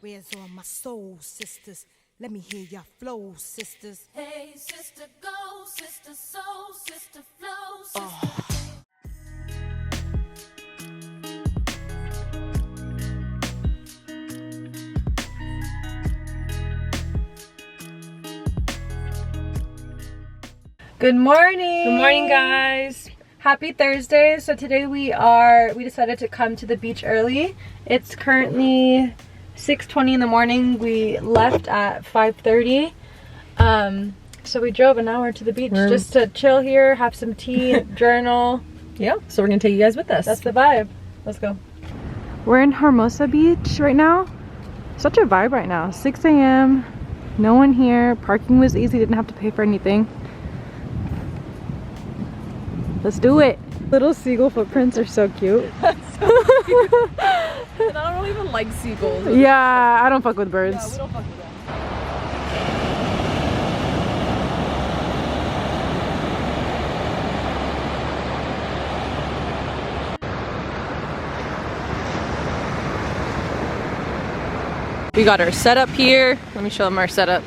Where's all my soul sisters? Let me hear your flow, sisters. Hey, sister, go, sister, soul, sister, flow, sister. Good morning. Good morning, guys. Happy Thursday. So today we decided to come to the beach early. It's currently 6:20 in the morning. We left at 5:30. So we drove an hour to the beach just to chill here, have some tea, journal. Yeah, so we're gonna take you guys with us. That's the vibe. Let's go. We're in Hermosa Beach right now. Such a vibe right now. 6 a.m. No one here. Parking was easy. Didn't have to pay for anything. Let's do it. Little seagull footprints are so cute. That's so cute. And I don't even like seagulls. Yeah, I don't fuck with birds. Yeah, we don't fuck with them. We got our setup here. Let me show them our setup.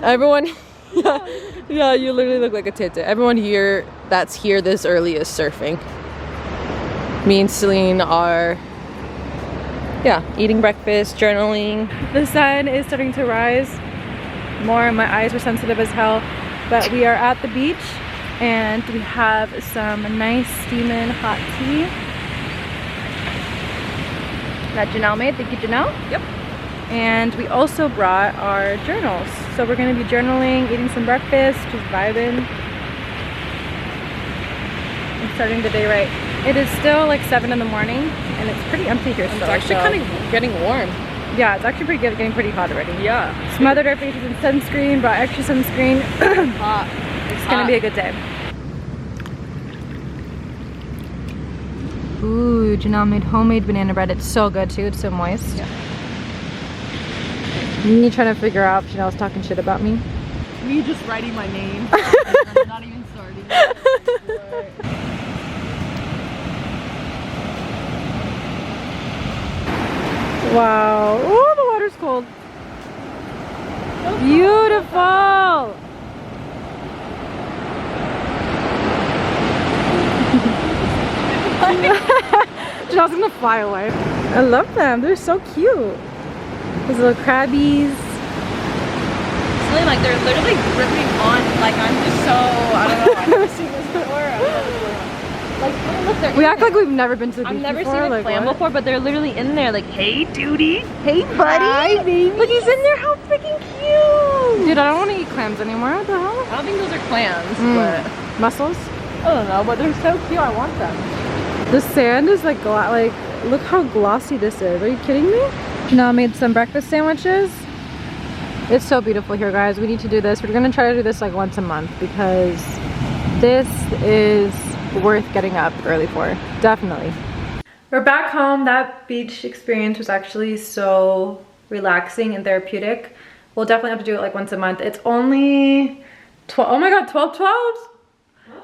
Everyone, yeah, you literally look like a tete. Everyone here that's here this early is surfing. Me and Celine are, eating breakfast, journaling. The sun is starting to rise more. My eyes are sensitive as hell, but we are at the beach and we have some nice steaming hot tea that Janelle made. Thank you, Janelle. Yep. And we also brought our journals. So we're gonna be journaling, eating some breakfast, just vibing. And starting the day right. It is still like 7 in the morning and it's pretty empty here still. It's actually kind of getting warm. Yeah, it's actually pretty good, getting pretty hot already. Yeah. Smothered our faces in sunscreen, brought extra sunscreen. Hot. It's gonna be a good day. Ooh, Janelle made homemade banana bread. It's so good too, it's so moist. Yeah. Me trying to figure out if Janelle's talking shit about me. Me just writing my name. I'm not even starting. Wow. Oh, the water's cold. Beautiful. Janelle's gonna fly away. I love them. They're so cute. These little crabbies. It's really like they're literally gripping on. Like I'm just so, I don't know. I've never seen this before. Like look, they're We act like we've never been to the beach I've never before. seen a like, clam what? before, but they're literally in there. Like, hey, duty. Hey, buddy. Hi, baby. Look, he's in there. How freaking cute. Dude, I don't want to eat clams anymore. What the hell? I don't think those are clams, but Mussels? I don't know. But they're so cute. I want them. The sand is like, look how glossy this is. Are you kidding me? Janelle made some breakfast sandwiches. It's so beautiful here, guys. We need to do this. We're gonna try to do this like once a month because this is worth getting up early for. Definitely. We're back home. That beach experience was actually so relaxing and therapeutic. We'll definitely have to do it like once a month. It's only 12, oh my god, 12.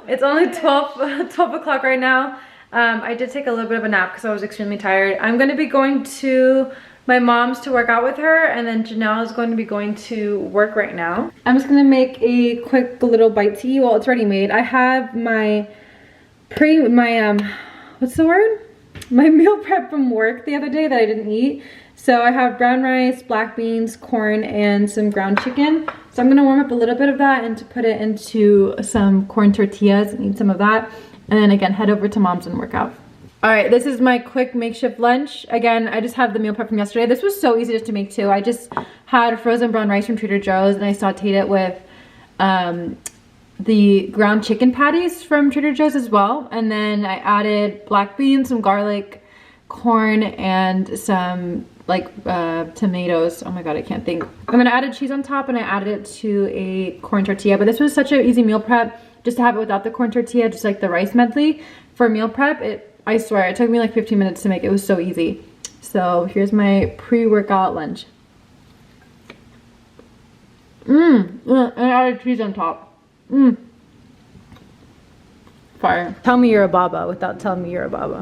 It's only 12 o'clock right now. I did take a little bit of a nap because I was extremely tired. I'm going to be going to my mom's to work out with her, and then Janelle is going to be going to work right now. I'm just going to make a quick little bite to eat. Well, it's already made. I have my what's the word? My meal prep from work the other day that I didn't eat. So I have brown rice, black beans, corn, and some ground chicken. So I'm gonna warm up a little bit of that and to put it into some corn tortillas and eat some of that. And then again, head over to mom's and work out. All right, this is my quick makeshift lunch. Again, I just have the meal prep from yesterday. This was so easy just to make too. I just had frozen brown rice from Trader Joe's and I sauteed it with the ground chicken patties from Trader Joe's as well. And then I added black beans, some garlic, corn, and some tomatoes. Oh my god, I can't think. I'm gonna add cheese on top and I added it to a corn tortilla. But this was such an easy meal prep just to have it without the corn tortilla, just like the rice medley. For meal prep, I swear, it took me like 15 minutes to make. It was so easy. So here's my pre-workout lunch. And I added cheese on top. Fire. Tell me you're a baba without telling me you're a baba.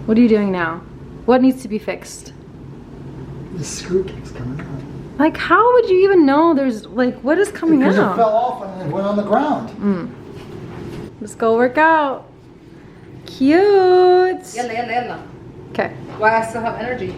What are you doing now? What needs to be fixed? The screw keeps coming out. Like, how would you even know there's, like, what is coming Because out? it fell off and it went on the ground. Let's go work out. Cute. Yalla, yalla, yalla. Okay. Why I still have energy?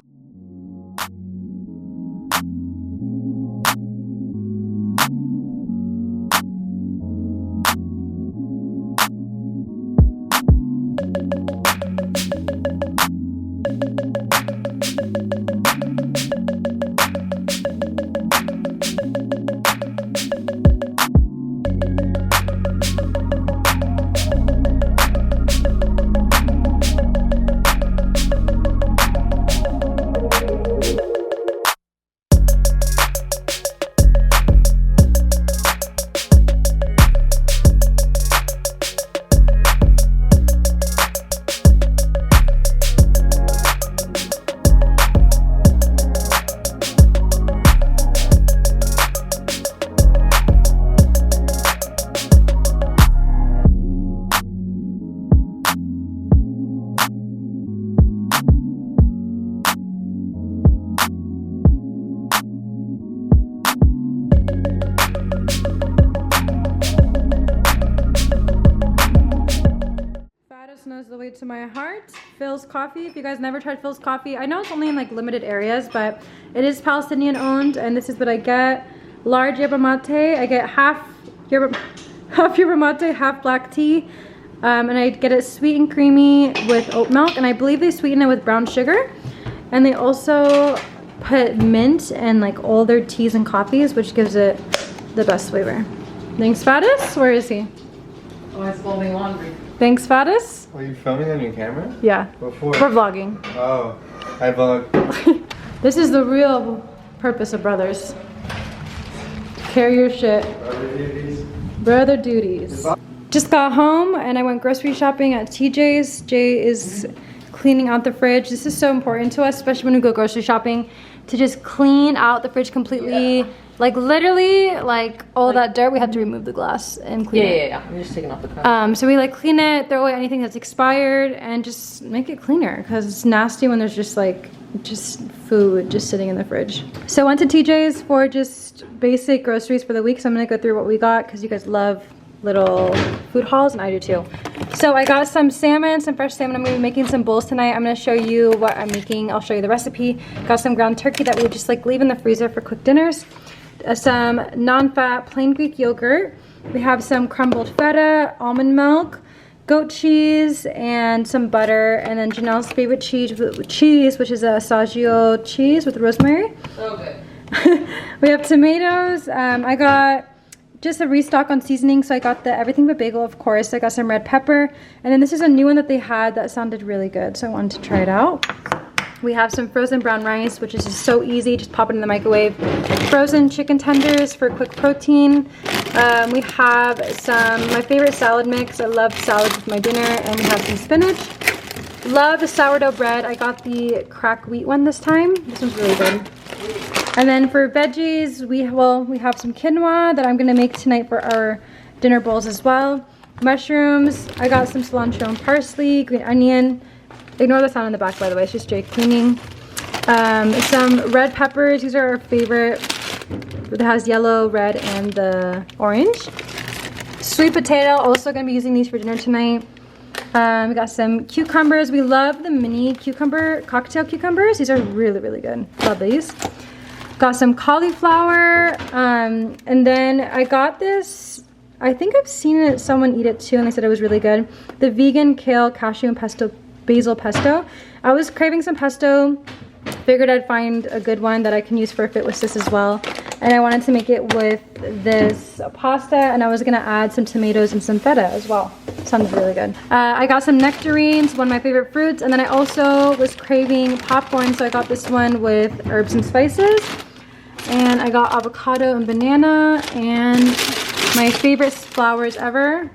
Knows the way to my heart. Phil's Coffee. If you guys never tried Phil's Coffee, I know it's only in like limited areas, but it is Palestinian owned, and this is what I get. Large yerba mate. I get half yerba mate, half black tea, and I get it sweet and creamy with oat milk, and I believe they sweeten it with brown sugar, and they also put mint in like all their teas and coffees, which gives it the best flavor. Thanks, Fatis. Where is he? Oh, he's folding laundry. Thanks, Fatis. Are you filming on your camera? Yeah. Before? We're vlogging. Oh, I vlog. This is the real purpose of brothers. Carry your shit. Brother duties. Just got home and I went grocery shopping at TJ's. Jay is cleaning out the fridge. This is so important to us, especially when we go grocery shopping, to just clean out the fridge completely. Yeah. Like literally, like all that dirt, we have to remove the glass and clean it. Yeah. I'm just taking off the cup. So we like clean it, throw away anything that's expired, and just make it cleaner because it's nasty when there's just like food just sitting in the fridge. So I went to TJ's for just basic groceries for the week. So I'm gonna go through what we got because you guys love little food hauls and I do too. So I got some salmon, some fresh salmon. I'm gonna be making some bowls tonight. I'm gonna show you what I'm making. I'll show you the recipe. Got some ground turkey that we would just like leave in the freezer for quick dinners. Some non-fat plain Greek yogurt. We have some crumbled feta, almond milk, goat cheese, and some butter, and then Janelle's favorite cheese, which is a Saggio cheese with rosemary. So good. We have tomatoes. I got just a restock on seasoning, so I got the everything but bagel, of course. I got some red pepper, and then this is a new one that they had that sounded really good, so I wanted to try it out. We have some frozen brown rice, which is just so easy. Just pop it in the microwave. Frozen chicken tenders for quick protein. We have my favorite salad mix. I love salads with my dinner. And we have some spinach. Love the sourdough bread. I got the cracked wheat one this time. This one's really good. And then for veggies, we have some quinoa that I'm going to make tonight for our dinner bowls as well. Mushrooms. I got some cilantro and parsley, green onion. Ignore the sound in the back, by the way. It's just Jay cleaning. Some red peppers. These are our favorite. It has yellow, red, and the orange. Sweet potato. Also going to be using these for dinner tonight. We got some cucumbers. We love the mini cocktail cucumbers. These are really, really good. Love these. Got some cauliflower. And then I got this. I think I've seen someone eat it too, and they said it was really good. The vegan kale, cashew, and basil pesto. I was craving some pesto. Figured I'd find a good one that I can use for a fit with sis as well. And I wanted to make it with this pasta, and I was gonna add some tomatoes and some feta as well. Sounds really good. I got some nectarines, one of my favorite fruits, and then I also was craving popcorn, so I got this one with herbs and spices. And I got avocado and banana, and my favorite flowers ever,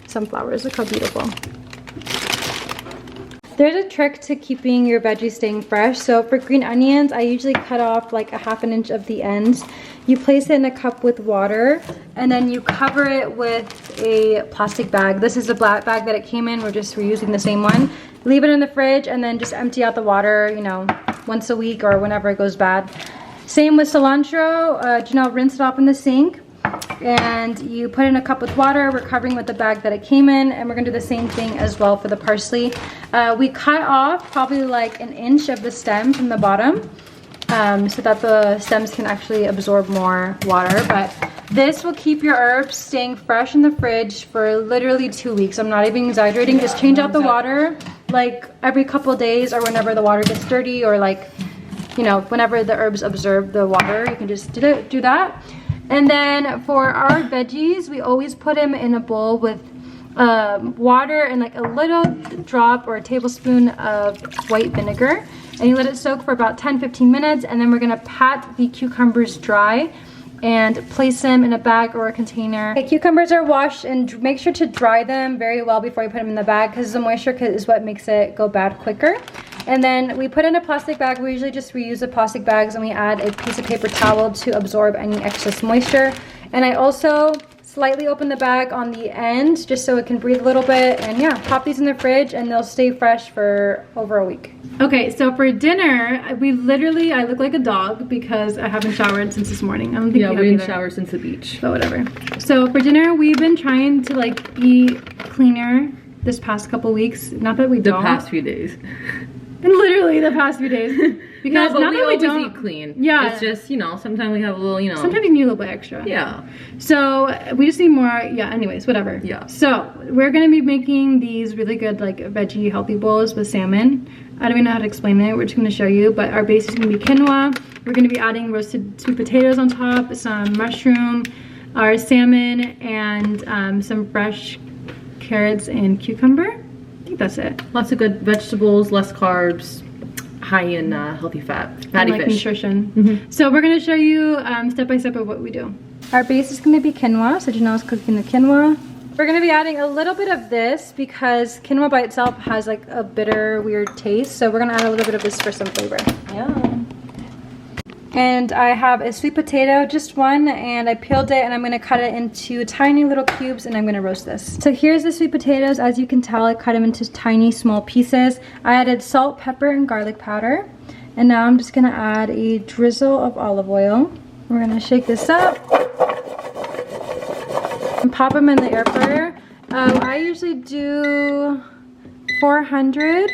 sunflowers. Look how beautiful. There's a trick to keeping your veggies staying fresh. So for green onions, I usually cut off like a ½ inch of the ends. You place it in a cup with water and then you cover it with a plastic bag. This is the black bag that it came in. We're just reusing the same one. Leave it in the fridge and then just empty out the water, you know, once a week or whenever it goes bad. Same with cilantro. Janelle, rinse it off in the sink. And you put in a cup with water. We're covering with the bag that it came in, and we're gonna do the same thing as well for the parsley. We cut off probably like an inch of the stem from the bottom so that the stems can actually absorb more water. But this will keep your herbs staying fresh in the fridge for literally 2 weeks. I'm not even exaggerating. Just change out the water like every couple days or whenever the water gets dirty, or like, you know, whenever the herbs absorb the water, you can just do that. And then for our veggies, we always put them in a bowl with water and like a little drop or a tablespoon of white vinegar. And you let it soak for about 10-15 minutes. And then we're gonna pat the cucumbers dry and place them in a bag or a container. Okay, cucumbers are washed, and make sure to dry them very well before you put them in the bag, because the moisture is what makes it go bad quicker. And then we put in a plastic bag. We usually just reuse the plastic bags, and we add a piece of paper towel to absorb any excess moisture. And I also slightly open the bag on the end just so it can breathe a little bit. And yeah, pop these in the fridge and they'll stay fresh for over a week. Okay, so for dinner, I look like a dog because I haven't showered since this morning. I don't think we didn't shower since the beach. But whatever. So for dinner, we've been trying to like eat cleaner this past couple weeks. Not that we don't. The past few days. And literally the past few days. Because no, but not we that we always don't eat clean. Yeah. It's just, you know, sometimes we have a little, you know. Sometimes you need a little bit extra. Yeah. So we just need more, yeah, anyways, whatever. Yeah. So we're gonna be making these really good like veggie healthy bowls with salmon. I don't even know how to explain it. We're just gonna show you, but our base is gonna be quinoa. We're gonna be adding roasted sweet potatoes on top, some mushroom, our salmon, and some fresh carrots and cucumber. I think that's it. Lots of good vegetables, less carbs, high in healthy fat, fatty like fish. Nutrition. So we're gonna show you step by step of what we do. Our base is gonna be quinoa, so Janelle's cooking the quinoa. We're gonna be adding a little bit of this because quinoa by itself has like a bitter, weird taste. So we're gonna add a little bit of this for some flavor. Yeah. And I have a sweet potato, just one, and I peeled it and I'm gonna cut it into tiny little cubes and I'm gonna roast this. So here's the sweet potatoes. As you can tell, I cut them into tiny small pieces. I added salt, pepper, and garlic powder. And now I'm just gonna add a drizzle of olive oil. We're gonna shake this up and pop them in the air fryer. I usually do 400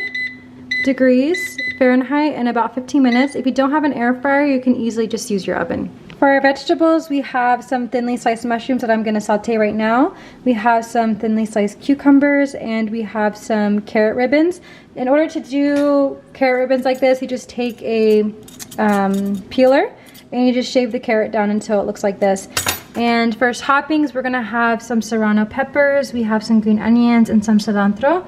degrees Fahrenheit in about 15 minutes. If you don't have an air fryer, you can easily just use your oven. For our vegetables, we have some thinly sliced mushrooms that I'm gonna saute right now. We have some thinly sliced cucumbers, and we have some carrot ribbons. In order to do carrot ribbons like this, you just take a peeler and you just shave the carrot down until it looks like this. And for toppings, we're gonna have some serrano peppers, we have some green onions, and some cilantro.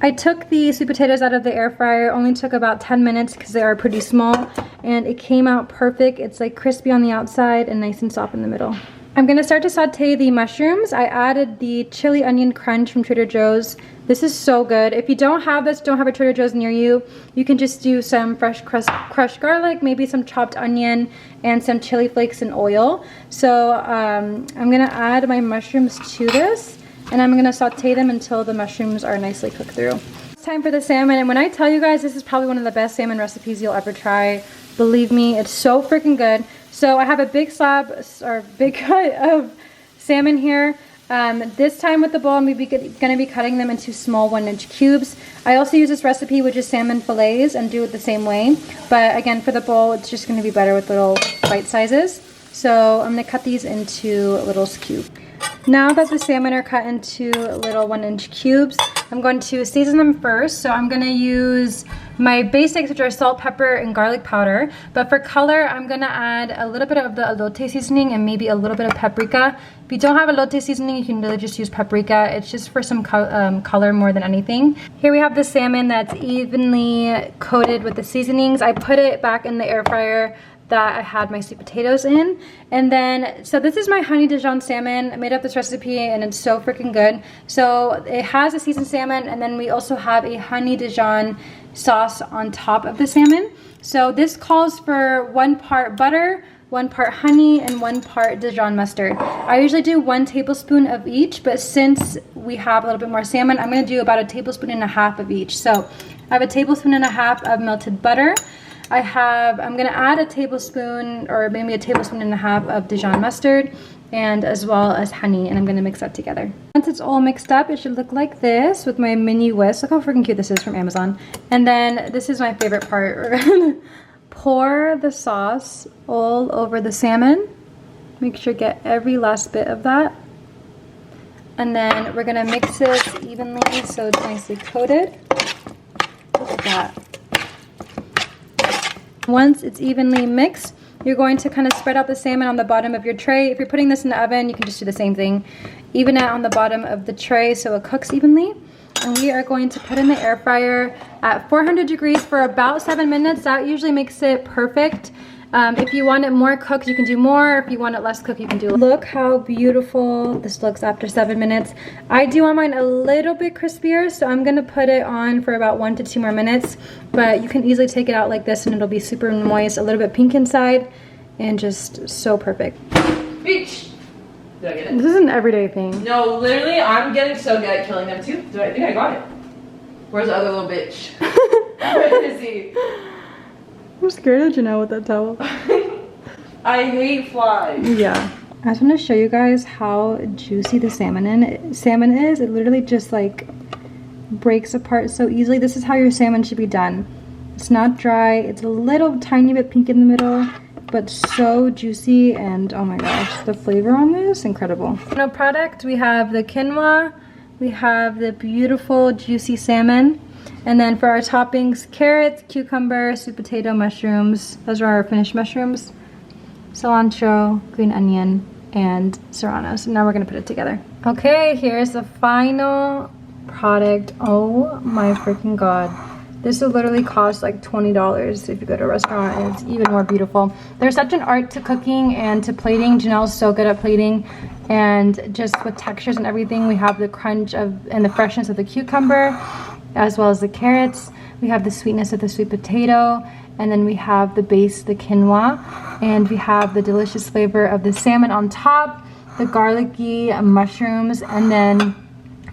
I took the sweet potatoes out of the air fryer, only took about 10 minutes because they are pretty small, and it came out perfect. It's like crispy on the outside and nice and soft in the middle. I'm gonna start to saute the mushrooms. I added the chili onion crunch from Trader Joe's. This is so good. If you don't have this, don't have a Trader Joe's near you, you can just do some fresh crushed garlic, maybe some chopped onion, and some chili flakes and oil. So I'm gonna add my mushrooms to this, and I'm gonna saute them until the mushrooms are nicely cooked through. It's time for the salmon, and when I tell you guys, this is probably one of the best salmon recipes you'll ever try. Believe me, it's so freaking good. So I have a big slab, or big cut of salmon here. This time with the bowl, I'm gonna be cutting them into small 1-inch cubes. I also use this recipe, which is salmon fillets, and do it the same way. But again, for the bowl, it's just gonna be better with little bite sizes. So I'm gonna cut these into little cubes. Now that the salmon are cut into little 1-inch cubes, I'm going to season them first. So I'm gonna use my basics, which are salt, pepper, and garlic powder. But for color, I'm gonna add a little bit of the elote seasoning and maybe a little bit of paprika. If you don't have elote seasoning, you can really just use paprika. It's just for some color more than anything. Here we have the salmon that's evenly coated with the seasonings. I put it back in the air fryer that I had my sweet potatoes in. And then, so this is my honey Dijon salmon. I made up this recipe and it's so freaking good. So it has a seasoned salmon, and then we also have a honey Dijon sauce on top of the salmon. So this calls for 1 part butter, 1 part honey, and 1 part Dijon mustard. I usually do 1 tablespoon of each, but since we have a little bit more salmon, I'm gonna do about 1.5 tablespoons of each. So I have 1.5 tablespoons of melted butter. I'm gonna add 1 tablespoon or maybe 1.5 tablespoons of Dijon mustard, and as well as honey, and I'm gonna mix that together. Once it's all mixed up, it should look like this with my mini whisk. Look how freaking cute this is from Amazon. And then this is my favorite part. We're gonna pour the sauce all over the salmon. Make sure to get every last bit of that. And then we're gonna mix this evenly so it's nicely coated. Look at that. Once it's evenly mixed, you're going to kind of spread out the salmon on the bottom of your tray. If you're putting this in the oven, you can just do the same thing. Even it on the bottom of the tray so it cooks evenly. And we are going to put in the air fryer at 400 degrees for about 7 minutes. That usually makes it perfect. If you want it more cooked, you can do more. If you want it less cooked, you can do less. Look how beautiful this looks after 7 minutes. I do want mine a little bit crispier, so I'm gonna put it on for about 1 to 2 more minutes. But you can easily take it out like this and it'll be super moist, a little bit pink inside, and just so perfect. Bitch! Did I get it? This is an everyday thing. No, literally, I'm getting so good at killing them too. I think I got it. Where's the other little bitch? Where is he? I'm scared of Janelle with that towel. I hate flies. Yeah. I just want to show you guys how juicy the salmon is. It literally just like breaks apart so easily. This is how your salmon should be done. It's not dry. It's a little tiny bit pink in the middle, but so juicy, and oh my gosh, the flavor on this, incredible. Final product, we have the quinoa, we have the beautiful juicy salmon, and then for our toppings, carrots, cucumber, sweet potato, mushrooms. Those are our finished mushrooms, cilantro, green onion, and serrano. So now we're gonna put it together. Okay, here's the final product. Oh my freaking god. This will literally cost like $20 if you go to a restaurant, and it's even more beautiful. There's such an art to cooking and to plating. Janelle's so good at plating, and just with textures and everything. We have the crunch and the freshness of the cucumber, as well as the carrots. We have the sweetness of the sweet potato, and then we have the base, the quinoa, and we have the delicious flavor of the salmon on top, the garlicky mushrooms, and then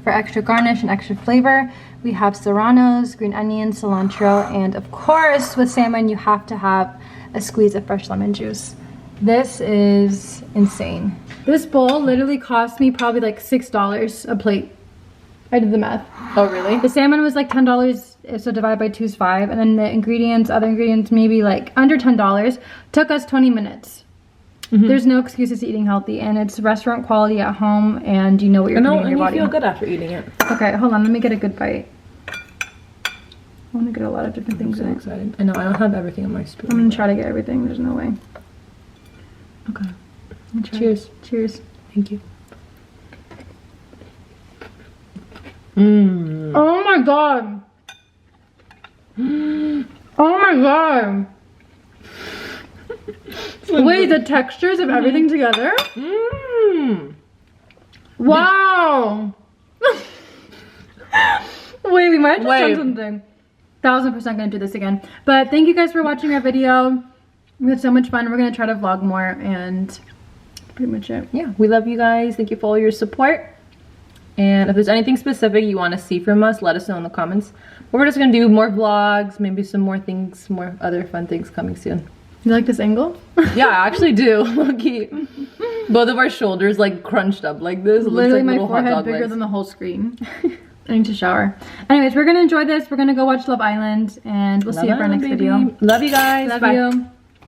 for extra garnish and extra flavor, we have serranos, green onions, cilantro, and of course, with salmon, you have to have a squeeze of fresh lemon juice. This is insane. This bowl literally cost me probably like $6 a plate. I did the math. Oh, really? The salmon was like $10, so divided by 2 is 5, and then the ingredients, other ingredients, maybe like under $10. Took us 20 minutes. Mm-hmm. There's no excuses to eating healthy, and it's restaurant quality at home, and you know what you're putting in your body. And you feel good after eating it. Okay, hold on, let me get a good bite. I want to get a lot of different things in it. Excited. I know, I don't have everything on my spoon. I'm gonna try to get everything, there's no way. Okay. Cheers. Cheers. Thank you. Mmm. Oh my god! Oh my god! Wait, the textures of everything together? Mmm. Wow! Wait, we might have just done something. 1000% gonna do this again. But thank you guys for watching our video. We had so much fun. We're gonna try to vlog more, and pretty much it. Yeah, we love you guys. Thank you for all your support. And if there's anything specific you want to see from us, let us know in the comments. But we're just gonna do more vlogs, maybe some more things, more other fun things coming soon. You like this angle? Yeah, I actually do. Low-key. Both of our shoulders like crunched up like this. It literally looks like my forehead bigger than the whole screen. I need to shower. Anyways, we're gonna enjoy this. We're gonna go watch Love Island, and we'll see you for our next video. Love you guys. Love Bye. you.